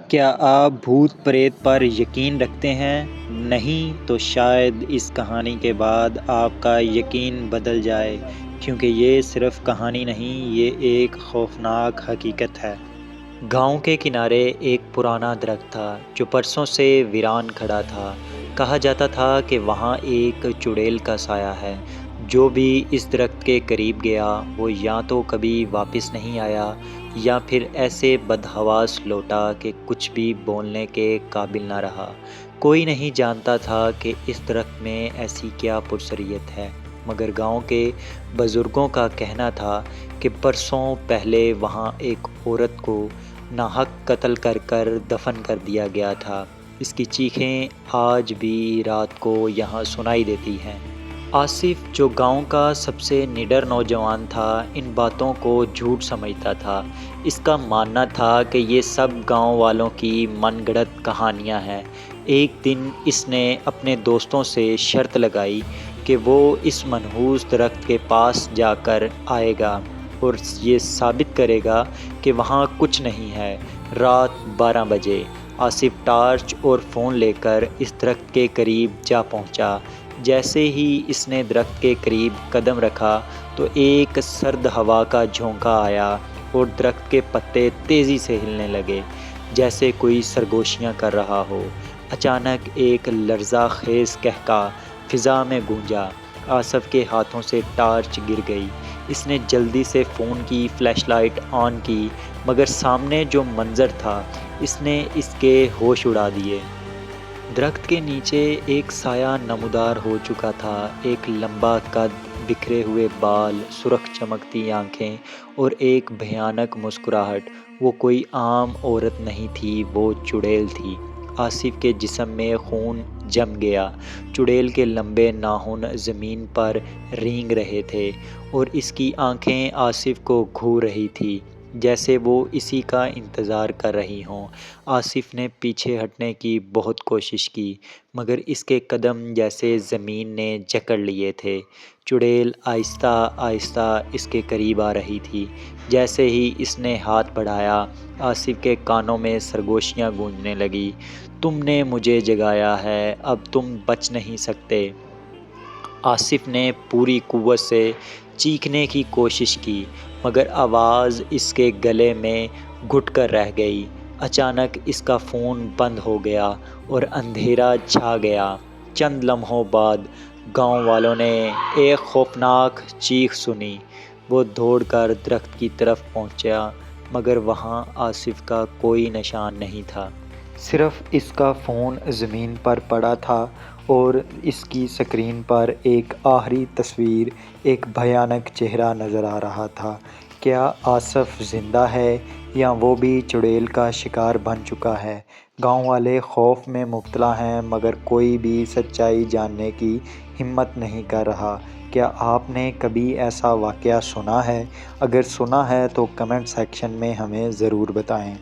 کیا آپ بھوت پریت پر یقین رکھتے ہیں؟ نہیں تو شاید اس کہانی کے بعد آپ کا یقین بدل جائے، کیونکہ یہ صرف کہانی نہیں، یہ ایک خوفناک حقیقت ہے۔ گاؤں کے کنارے ایک پرانا درخت تھا جو برسوں سے ویران کھڑا تھا۔ کہا جاتا تھا کہ وہاں ایک چڑیل کا سایہ ہے۔ جو بھی اس درخت کے قریب گیا وہ یا تو کبھی واپس نہیں آیا یا پھر ایسے بدحواس لوٹا کہ کچھ بھی بولنے کے قابل نہ رہا۔ کوئی نہیں جانتا تھا کہ اس درخت میں ایسی کیا پرسریت ہے، مگر گاؤں کے بزرگوں کا کہنا تھا کہ برسوں پہلے وہاں ایک عورت کو ناحق قتل کر دفن کر دیا گیا تھا۔ اس کی چیخیں آج بھی رات کو یہاں سنائی دیتی ہیں۔ آصف، جو گاؤں کا سب سے نڈر نوجوان تھا، ان باتوں کو جھوٹ سمجھتا تھا۔ اس کا ماننا تھا کہ یہ سب گاؤں والوں کی من گھڑت کہانیاں ہیں۔ ایک دن اس نے اپنے دوستوں سے شرط لگائی کہ وہ اس منحوس درخت کے پاس جا کر آئے گا اور یہ ثابت کرے گا کہ وہاں کچھ نہیں ہے۔ رات 12 بجے آصف ٹارچ اور فون لے کر اس درخت کے قریب جا پہنچا۔ جیسے ہی اس نے درخت کے قریب قدم رکھا تو ایک سرد ہوا کا جھونکا آیا اور درخت کے پتے تیزی سے ہلنے لگے، جیسے کوئی سرگوشیاں کر رہا ہو۔ اچانک ایک لرزہ خیز قہقہا فضا میں گونجا۔ آصف کے ہاتھوں سے ٹارچ گر گئی۔ اس نے جلدی سے فون کی فلیش لائٹ آن کی، مگر سامنے جو منظر تھا اس نے اس کے ہوش اڑا دیے۔ درخت کے نیچے ایک سایہ نمودار ہو چکا تھا، ایک لمبا قد، بکھرے ہوئے بال، سرخ چمکتی آنکھیں اور ایک بھیانک مسکراہٹ۔ وہ کوئی عام عورت نہیں تھی، وہ چڑیل تھی۔ آصف کے جسم میں خون جم گیا۔ چڑیل کے لمبے ناخن زمین پر رینگ رہے تھے اور اس کی آنکھیں آصف کو گھور رہی تھیں، جیسے وہ اسی کا انتظار کر رہی ہوں۔ آصف نے پیچھے ہٹنے کی بہت کوشش کی، مگر اس کے قدم جیسے زمین نے جکڑ لیے تھے۔ چڑیل آہستہ آہستہ اس کے قریب آ رہی تھی۔ جیسے ہی اس نے ہاتھ بڑھایا، آصف کے کانوں میں سرگوشیاں گونجنے لگیں۔ تم نے مجھے جگایا ہے، اب تم بچ نہیں سکتے۔ آصف نے پوری قوت سے چیخنے کی کوشش کی، مگر آواز اس کے گلے میں گھٹ کر رہ گئی۔ اچانک اس کا فون بند ہو گیا اور اندھیرا چھا گیا۔ چند لمحوں بعد گاؤں والوں نے ایک خوفناک چیخ سنی۔ وہ دوڑ کر درخت کی طرف پہنچا، مگر وہاں آصف کا کوئی نشان نہیں تھا۔ صرف اس کا فون زمین پر پڑا تھا اور اس کی سکرین پر ایک آخری تصویر، ایک بھیانک چہرہ نظر آ رہا تھا۔ کیا آصف زندہ ہے یا وہ بھی چڑیل کا شکار بن چکا ہے؟ گاؤں والے خوف میں مبتلا ہیں، مگر کوئی بھی سچائی جاننے کی ہمت نہیں کر رہا۔ کیا آپ نے کبھی ایسا واقعہ سنا ہے؟ اگر سنا ہے تو کمنٹ سیکشن میں ہمیں ضرور بتائیں۔